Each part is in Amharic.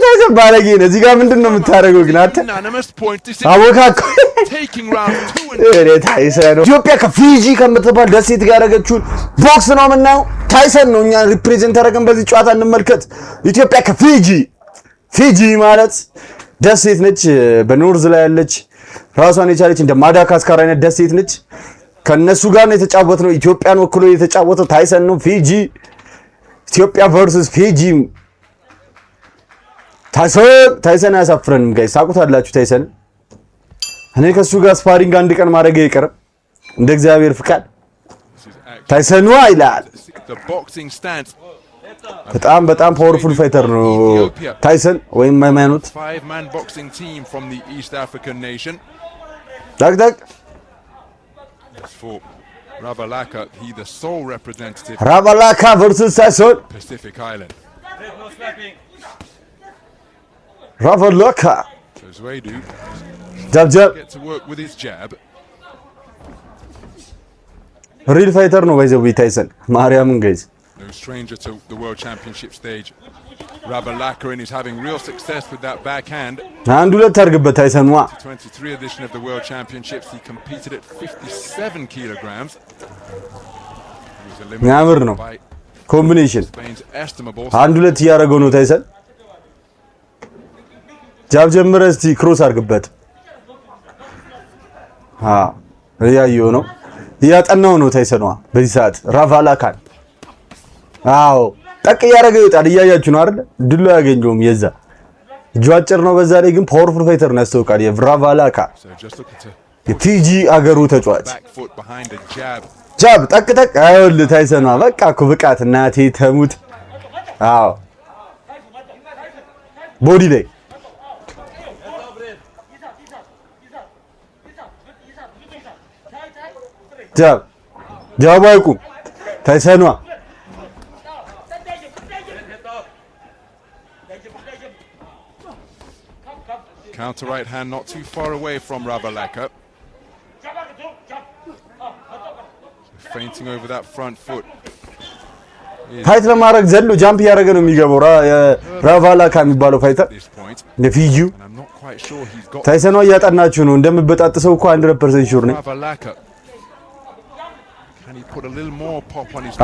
ታይሰን ባለጌ ነው። እዚህ ጋር ምንድን ነው የምታደርገው ግን አንተ? አወካክ ታይሰን ኢትዮጵያ ከፊጂ ከምትባል ደሴት ጋር ያደረገችውን ቦክስ ነው የምናየው። ታይሰን ነው እኛ ሪፕሬዘንት ያደረገን በዚህ ጨዋታ እንመልከት። ኢትዮጵያ ከፊጂ ፊጂ ማለት ደሴት ነች፣ በኖርዝ ላይ ያለች ራሷን የቻለች እንደ ማዳጋስካር አይነት ደሴት ነች። ከነሱ ጋር ነው የተጫወተው። ኢትዮጵያን ወክሎ የተጫወተው ታይሰን ነው። ፊጂ ኢትዮጵያ ቨርሰስ ፊጂ። ታይሰን አያሳፍረንም ጋይስ፣ ታውቁታላችሁ ታይሰን። እኔ ከሱ ጋር ስፓሪንግ አንድ ቀን ማድረግ አይቀርም እንደ እግዚአብሔር ፍቃድ። ታይሰን ይላል። በጣም ፓወርፉል ፋይተር ነው ታይሰን ወይም ሃይማኖት። ዳግ Ravalaka versus Tyson. Pacific Island. Ravalaka. So Zwedu jab get to work with his jab. Real fighter no guys with Tyson. Mariam guys. No stranger to the World Championship stage. Ravalaka is having real success with that backhand. አንድ ሁለት አድርግበት ታይሰን ዋ 23 edition of the World Championships he competed at 57 kilograms. ያምር ነው ኮምቢኔሽን። አንድ ሁለት እያደረገው ነው ታይሰን። ጃብ ጀምረህ እስቲ ክሮስ አድርግበት። እያየው ነው እያጠናው ነው ታይሰን ዋ በዚህ ሰዓት ራቫላካን። አዎ ጠቅ እያደረገ ይወጣል። እያያችሁ ነው አይደል? ድሉ ያገኘውም የዛ እጁ አጭር ነው። በዛ ላይ ግን ፓወርፉል ፋይተር ነው ያስተውቃል። የራቫላካ የፊጂ አገሩ ተጫዋች ጃብ ጠቅ አይወል ታይሰን በቃ እኮ ብቃት እናቴ ተሙት። አዎ ቦዲ ላይ ጃብ አይቁም ታይሰን counter right hand not too far away from Ravalaka. Fainting over that front foot. ፋይት ለማድረግ ዘሎ ጃምፕ ያደረገ ነው የሚገባው ራቫላካ የሚባለው ፋይተር ለፊጂው። ታይሰን እያጠናችሁ ነው እንደምበጣጥሰው እኮ 100% ሹር ነኝ።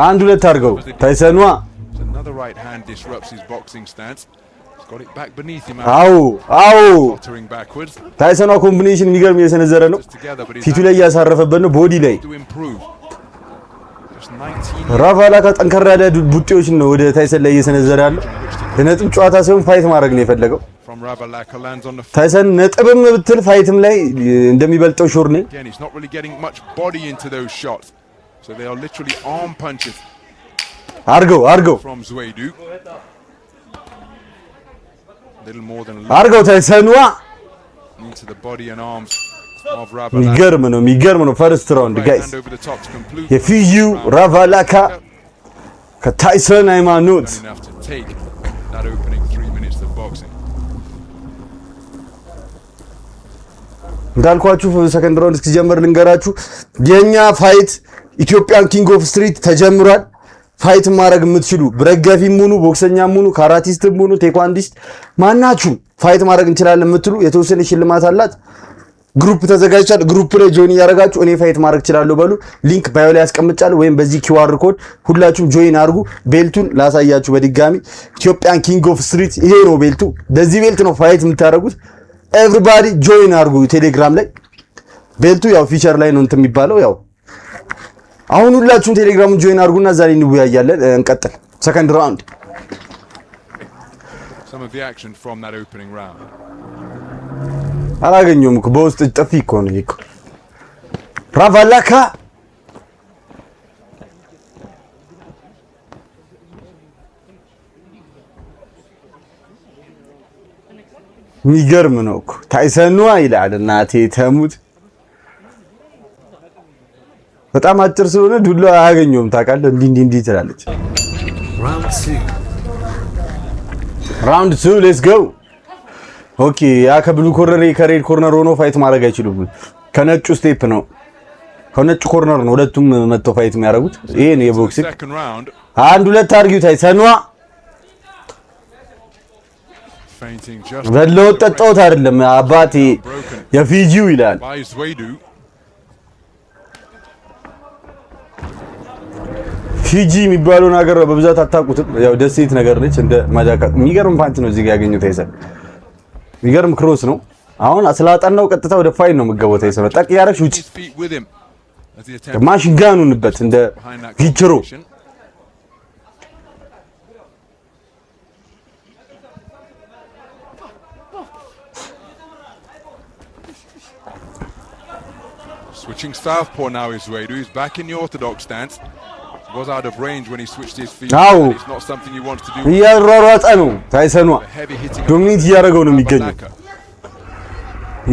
አንድ ሁለት አድርገው ታይሰን another right hand disrupts his boxing stance. Got it back beneath him. አዎ ታይሰን ኮምቢኔሽን የሚገርም የሰነዘረ ነው። ፊቱ ላይ ያሳረፈበት ነው ቦዲ ላይ። ራቫላካ ጠንከር ያለ ቡጤዎች ነው ወደ ታይሰን ላይ እየሰነዘረ ያለው። ለነጥብ ጨዋታ ሳይሆን ፋይት ማድረግ ነው የፈለገው ታይሰን። ነጥብም ብትል ፋይትም ላይ እንደሚበልጠው ሹር ነኝ። አርገው አርገው ታይሰን የሚገርም ነው ፈርስት ራውንድ ጋይስ። የፊጂው ራቫላካ ከታይሰን ሃይማኖት እንዳልኳችሁ ሰከንድ ራውንድ እስኪጀምር ልንገራችሁ። የኛ ፋይት ኢትዮጵያን ኪንግ ኦፍ ስትሪት ተጀምሯል። ፋይት ማድረግ የምትችሉ ብረገፊም ሁኑ ቦክሰኛም ሁኑ ካራቲስትም ሁኑ ቴኳንዲስት ማናችሁ ፋይት ማድረግ እንችላለን የምትሉ የተወሰነ ሽልማት አላት። ግሩፕ ተዘጋጅቷል። ግሩፕ ላይ ጆይን ያደርጋችሁ እኔ ፋይት ማድረግ እችላለሁ በሉ። ሊንክ ባዮ ላይ ያስቀምጫለሁ ወይም በዚህ ኪውአር ኮድ ሁላችሁም ጆይን አድርጉ። ቤልቱን ላሳያችሁ በድጋሚ ኢትዮጵያን ኪንግ ኦፍ ስትሪት ይሄ ነው ቤልቱ። በዚህ ቤልት ነው ፋይት የምታደርጉት። ኤቭሪባዲ ጆይን አድርጉ። ቴሌግራም ላይ ቤልቱ ያው ፊቸር ላይ ነው እንትን የሚባለው ያው አሁን ሁላችሁም ቴሌግራሙን ጆይን አድርጉና ዛሬ እንወያያለን። እንቀጥል። ሰከንድ ራውንድ some of the action from that opening round. አላገኘውም እኮ በውስጥ ጥፊ እኮ ነው እኮ ራቫላካ የሚገርም ነው እኮ ታይሰን ይላል እናቴ ተሙት። በጣም አጭር ስለሆነ ዱላ አያገኘውም ታውቃለህ። እንዲህ ትላለች። ራውንድ 2 ሌትስ ጎ። ኦኬ ያ ከብሉ ኮርነር ከሬድ ኮርነር ሆኖ ፋይት ማድረግ አይችሉም። ከነጩ ስቴፕ ነው ከነጭ ኮርነር ነው ሁለቱም መጥተው ፋይት የሚያደርጉት። ይሄ ነው የቦክሲንግ አንድ ሁለት አድርጊው ታይሰኗ በለው ጠጣውት አይደለም አባቴ የፊጂው ይላል። ፊጂ የሚባለው ነገር በብዛት አታውቁትም። ያው ደሴት ነገር ነች እንደ ማጃካ። የሚገርም ፓንች ነው እዚህ ጋር ያገኘው ታይሰን። የሚገርም ክሮስ ነው። አሁን አስላጣናው ቀጥታ ወደ ፋይን ነው የምገባው። ታይሰን ጠቅ ያረሽ ውጪ ማሽን ጋኑንበት እንደ ጊችሮ switching southpaw now is Wade, who's back in the orthodox stance. Was out of range when he switched his feet. It's not something he wants to do. እያሯሯጠ ነው ታይሰኗ ዶሚኒት እያደረገው ነው የሚገኘው።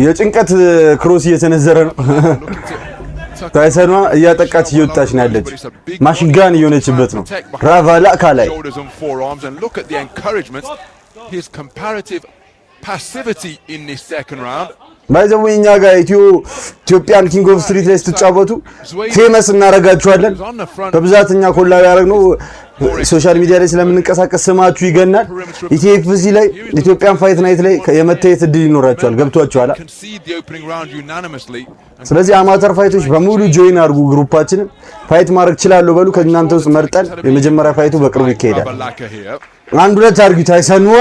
የጭንቀት ክሮስ እየተነዘረ ነው። ታይሰኗ እያጠቃች እየወጣች ነው ያለች። ማሽንጋን እየሆነችበት ነው ራቫላካ ላይ። His comparative passivity in this second round. ባይዘው እኛ ጋር ኢትዮጵያን ኪንግ ኦፍ ስትሪት ላይ ስትጫወቱ ፌመስ እናረጋችኋለን። በብዛት እኛ ኮላብ ያደረግነው ሶሻል ሚዲያ ላይ ስለምንንቀሳቀስ ስማችሁ ይገናል። ኢቲኤፍሲ ላይ ኢትዮጵያን ፋይት ናይት ላይ የመታየት እድል ይኖራችኋል። ገብቷችኋል። ስለዚህ አማተር ፋይቶች በሙሉ ጆይን አድርጉ። ግሩፓችንን ፋይት ማድረግ ይችላል በሉ። ከእናንተ ውስጥ መርጠን የመጀመሪያ ፋይቱ በቅርቡ ይካሄዳል። አንድ ሁለት አድርጉ ታይሰንዋ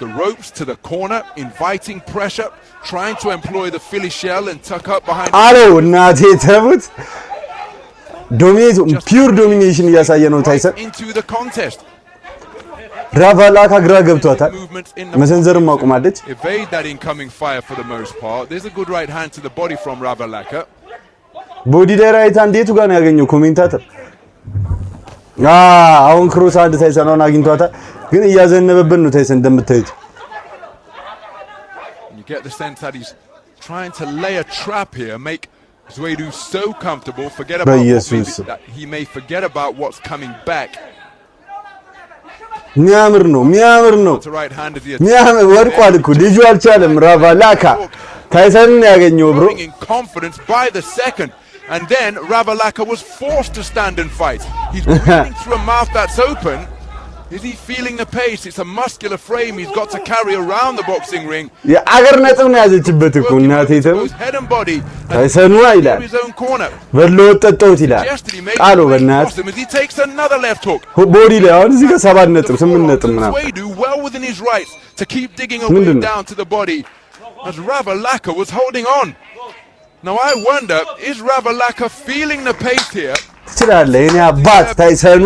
the ropes to the corner, inviting pressure, trying to employ the Philly shell and tuck up behind. Alo, እናቴ ተሙት ዶሚኔት ፒውር ዶሚኔሽን እያሳየ ነው ታይሰን into the contest. ራቫላካ ግራ ገብቷታል። መሰንዘርም አቁማለች። Evade that incoming fire for the most part. There's a good right hand to the body from Ravalaka. ቦዲ ላይ ራይት ሃንድ የቱ ጋር ነው ያገኘው ኮሜንታተር? አሁን ክሮስ አንድ ታይሰን አግኝቷታል። ግን እያዘነበብን ነው ታይሰን እንደምታዩት። You get the sense that he's trying to lay a trap here, make Zwedu so comfortable, forget about he may forget about what's coming back. ሚያምር ነው ሚያምር ወድቋል እኮ ልጁ አልቻለም። ራቫላካ ታይሰንን ያገኘው ብሮ confidence by the second. And then Ravalaka was forced to stand and fight. He's breathing through a mouth that's open. Is he feeling the pace? It's a muscular frame he's got to carry around the boxing ring. ያ አገር ነጥብ ነው ያዘችበት እኮ እናቴ ተም ታይሰኑ ይላል በሎ ወጣጣውት ይላል ቃሉ በእናት he takes another left hook. ቦዲ ላይ አሁን እዚህ ጋር 7 ነጥብ 8 ነጥብ ምናምን well within his rights to keep digging away down to the body as Ravalaka was holding on. Now I wonder, is Ravalaka feeling the pace here? ትችላለህ የኔ አባት ታይሰኗ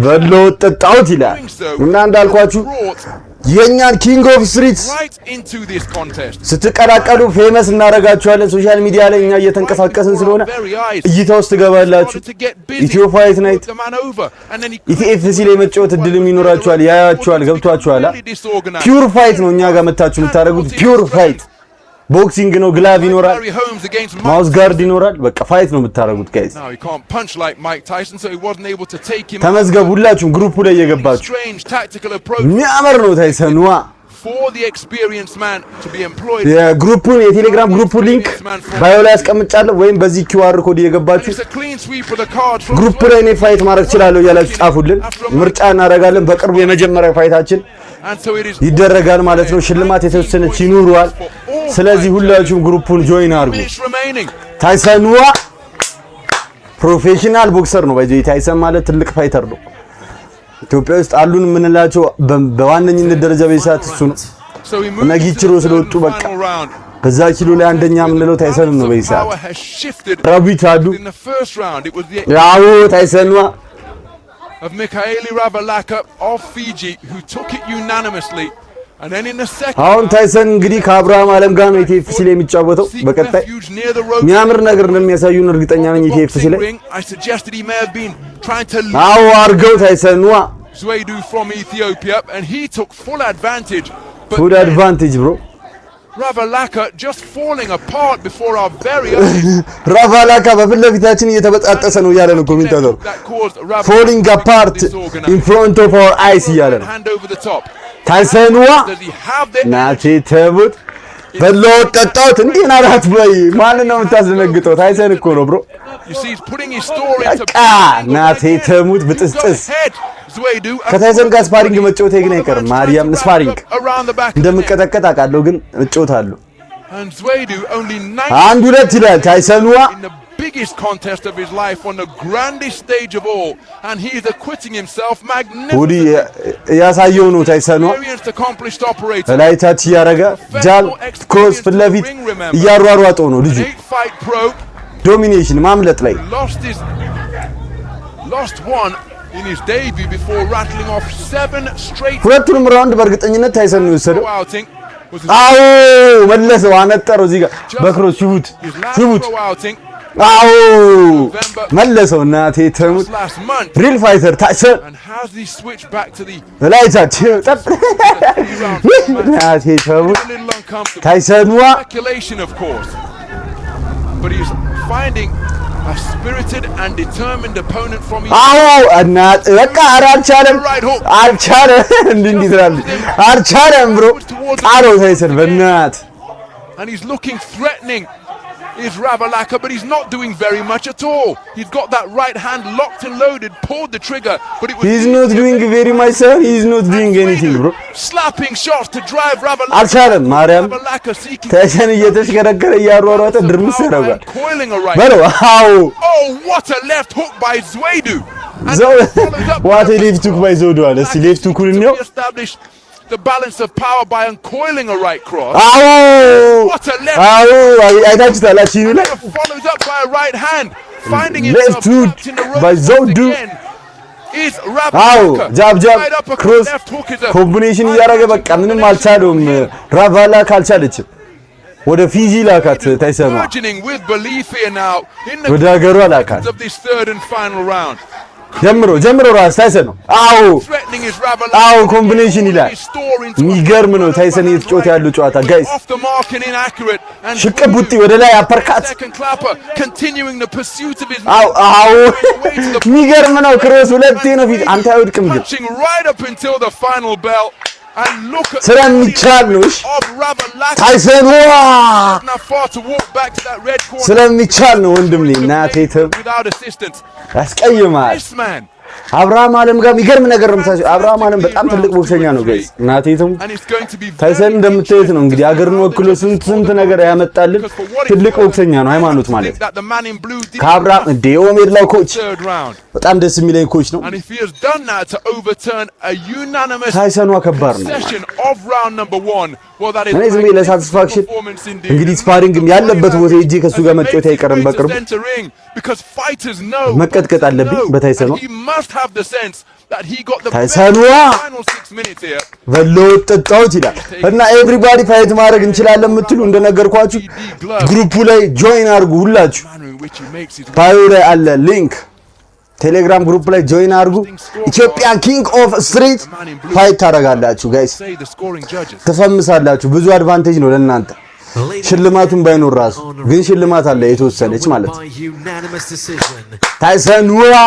በሎ ወጣጣውት ይላል እና እንዳልኳችሁ የኛን ኪንግ ኦፍ ስትሪት ስትቀላቀሉ ፌመስ እናረጋችኋለን። ሶሻል ሚዲያ ላይ እኛ እየተንቀሳቀስን ስለሆነ እይታ ውስጥ ትገባላችሁ። ኢትዮ ፋይት ናይት ኢቲኤፍሲ ላይ መጫወት እድልም ይኖራችኋል። ያያችኋል። ገብቷችኋል። ፒውር ፋይት ነው እኛ ጋር መታችሁ የምታደርጉት ፒውር ፋይት ቦክሲንግ ነው። ግላቭ ይኖራል፣ ማውስ ጋርድ ይኖራል። በቃ ፋይት ነው የምታረጉት ጋይስ። ተመዝገቡ ሁላችሁም ግሩፑ ላይ እየገባችሁ። የሚያምር ነው ታይሰንዋ። የግሩፑን የቴሌግራም ግሩፑ ሊንክ ባዮ ላይ አስቀምጫለሁ፣ ወይም በዚህ ኪውአር ኮድ እየገባችሁ ግሩፕ ላይ እኔ ፋይት ማድረግ እችላለሁ እያላችሁ ጻፉልን። ምርጫ እናደርጋለን። በቅርቡ የመጀመሪያ ፋይታችን ይደረጋል ማለት ነው። ሽልማት የተወሰነች ይኑረዋል። ስለዚህ ሁላችሁም ግሩፑን ጆይን አድርጉ። ታይሰንዋ ፕሮፌሽናል ቦክሰር ነው። በዚህ ታይሰን ማለት ትልቅ ፋይተር ነው። ኢትዮጵያ ውስጥ አሉን የምንላቸው በዋነኝነት ደረጃ በይሳት እሱ ነው። ነጊችሮ ስለወጡ በቃ በዛ ኪሎ ላይ አንደኛ የምንለው ታይሰን ነው በይሳት። ራቢታዱ ያው ታይሰንዋ of Mikhaili Ravalaka of Fiji, who took it unanimously. And then in the second አሁን ታይሰን እንግዲህ ከአብርሃም አለም ጋር ነው ኢቲኤፍሲ ላይ የሚጫወተው። በቀጣይ የሚያምር ነገር እንደሚያሳዩን እርግጠኛ ነኝ። ኢቲኤፍሲ ላይ አዎ አርገው ታይሰንዋ Zwedu from Ethiopia, and he took full advantage. Bro. Ravalaka just falling apart before our very eyes. Ravalaka በፊት ለፊታችን እየተበጣጠሰ ነው ያለ ነው ኮሜንታተሩ። Falling apart in front of our eyes ያለ ነው። ታይሰንዋ ናቲ ተቡት በለው ጠጣሁት እንዴ ናራት በይ ማን ነው የምታስደነግጠው? ታይሰን እኮ ነው ብሮ። ናቴ ተሙት ብጥስጥስ ከታይሰን ጋር ስፓሪንግ መጫወቴ ግን አይቀርም። ማርያም ስፓሪንግ እንደምቀጠቀጥ አውቃለሁ ግን እጫወታለሁ። አንድ ሁለት ይላል ታይሰንዋ biggest contest of his life on the grandest stage of all, and he is acquitting himself magnificently. ያሳየው ነው ታይሰን ላይ ታች ያረጋ ጃል ክሮስ ፍለፊት እያሯሯጠው ነው ልጁ። ዶሚኔሽን ማምለጥ ላይ lost one in his debut before rattling off 7 straight. ሁለቱንም ራውንድ በእርግጠኝነት ታይሰን ነው የወሰደው። አዎ መለሰው፣ አነጠረው እዚህ ጋር በክሮስ ሹት አዎ መለሰው። እናቴ ተሙት ሪል ፋይተር ታይሰን ላይ ታች እናቴ ተሙት ታይሰንዋ a spirited and determined opponent from his እናት በቃ አልቻለም እንዴት ይላል አልቻለም ብሮ ጣለው ታይሰን በእናት and he's looking threatening is Ravalaca, but he's not doing very much at all. He's got that right hand locked and loaded, pulled the trigger, but it was he's not doing very much, sir. He's not doing anything, bro. Slapping shots to drive Ravalaca. አልቻለም ማርያም ታይሰን እየተሽከረከረ እያሯሯጠ ድርምስ ያደርጋል። በለው oh what a left hook by Zwedu. what a left hook by Zwedu አለ። እስቲ ሌፍት ሁኩን ነው the balance of power by uncoiling a right cross. What a left! አይታችሁታል አቺኑ ላይ follows up by a right hand, finding himself in the rope by Zwedu. Is Ravalaca. ጃብ ክሮስ ኮምቢኔሽን እያደረገ በቃ ምንም አልቻለውም። ራቫላካ አልቻለችም። ወደ ፊጂ ላካት ታይሰን ወደ ሀገሯ ላካት። ጀምሮ ራስ ታይሰን ነው። ኮምቢኔሽን ይላል። የሚገርም ነው ታይሰን እየተጫወተ ያለው ጨዋታ ጋይስ። ሽቅብ ቡጢ ወደ ላይ አፐርካት። የሚገርም ነው። ክሮስ ሁለቴ ነው ፊት አንተ አይወድቅም ግን ስለሚቻል ነው ታይሰን ስለሚቻል ነው ወንድም እናቴ ያስቀይማል። አብርሃም ዓለም ጋር የሚገርም ነገር ነው። አብርሃም ዓለም በጣም ትልቅ ቦክሰኛ ነው ጋይስ። እናቴቱም ታይሰን እንደምታዩት ነው እንግዲህ አገርን ወክሎ ስንት ነገር ያመጣልን ትልቅ ቦክሰኛ ነው። ሃይማኖት ማለት ከአብርሃም እንደ ኦሜድላ ኮች በጣም ደስ የሚለኝ ኮች ነው። ታይሰኗ ከባድ ነው። እኔ ዝም ብዬ ለሳቲስፋክሽን እንግዲህ ስፓሪንግም ያለበት ቦታ ሄጄ ከሱ ጋር መጫወት አይቀርም በቅርቡ መቀጥቀጥ አለብኝ በታይሰኗ ታይሰኗ በለው ጠጣሁት ይላል እና ኤቭሪባዲ ፋይት ማድረግ እንችላለን የምትሉ እንደነገርኳችሁ ግሩፑ ላይ ጆይን አድርጉ። ሁላችሁ ባዮ ላይ አለ ሊንክ ቴሌግራም ግሩፕ ላይ ጆይን አድርጉ። ኢትዮጵያን ኪንግ ኦፍ ስትሪት ፋይት ታደርጋላችሁ ጋይስ፣ ትፈምሳላችሁ። ብዙ አድቫንቴጅ ነው ለእናንተ። ሽልማቱን ባይኖር ራሱ ግን ሽልማት አለ የተወሰነች ማለት ነው። ታይሰንዋ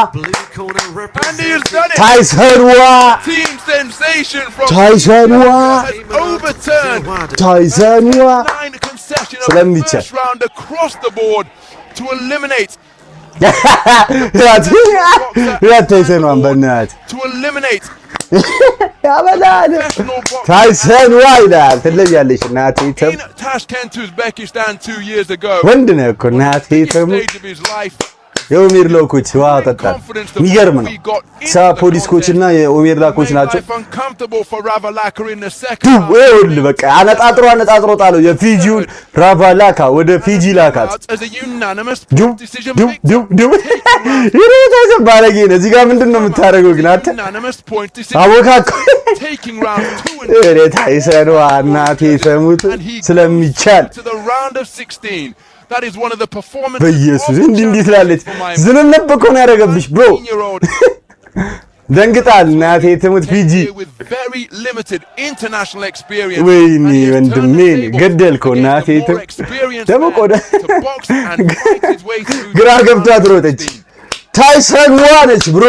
ስለሚቻል ታይሰንዋን በእናትህ ያበላል። ታይሰንዋ ይላል ትለያለሽ እናቴ ተም ወንድ ነህ እኮ እናቴ ተም የኦሜድላ ኮች ዋ ጠጣል። የሚገርም ነው። ፖሊስ ኮች እና የኦሜድላ ኮች ናቸው። ይኸውልህ በቃ አነጣጥሮ ጣለው የፊጂውን ራቫላካ ወደ ፊጂ ላካት። ታይሰን ባለጌ ነህ። እዚህ ጋር ምንድን ነው የምታደርገው ግን አንተ? አቦካኮ ታይሰንዋ እናቴ ተሙት ስለሚቻል በኢየሱስ እንዲህ ትላለች። ዝንብ እኮ ነው ያደረገብሽ ብሮ ደንግጣል። እናቴ ትሙት ፊጂ ወይኔ ወንድሜ ገደልከው። እናቴ ደግሞ ቆዳ ግራ ገብቷት ሮጠች። ታይሰንዋ ነች ብሮ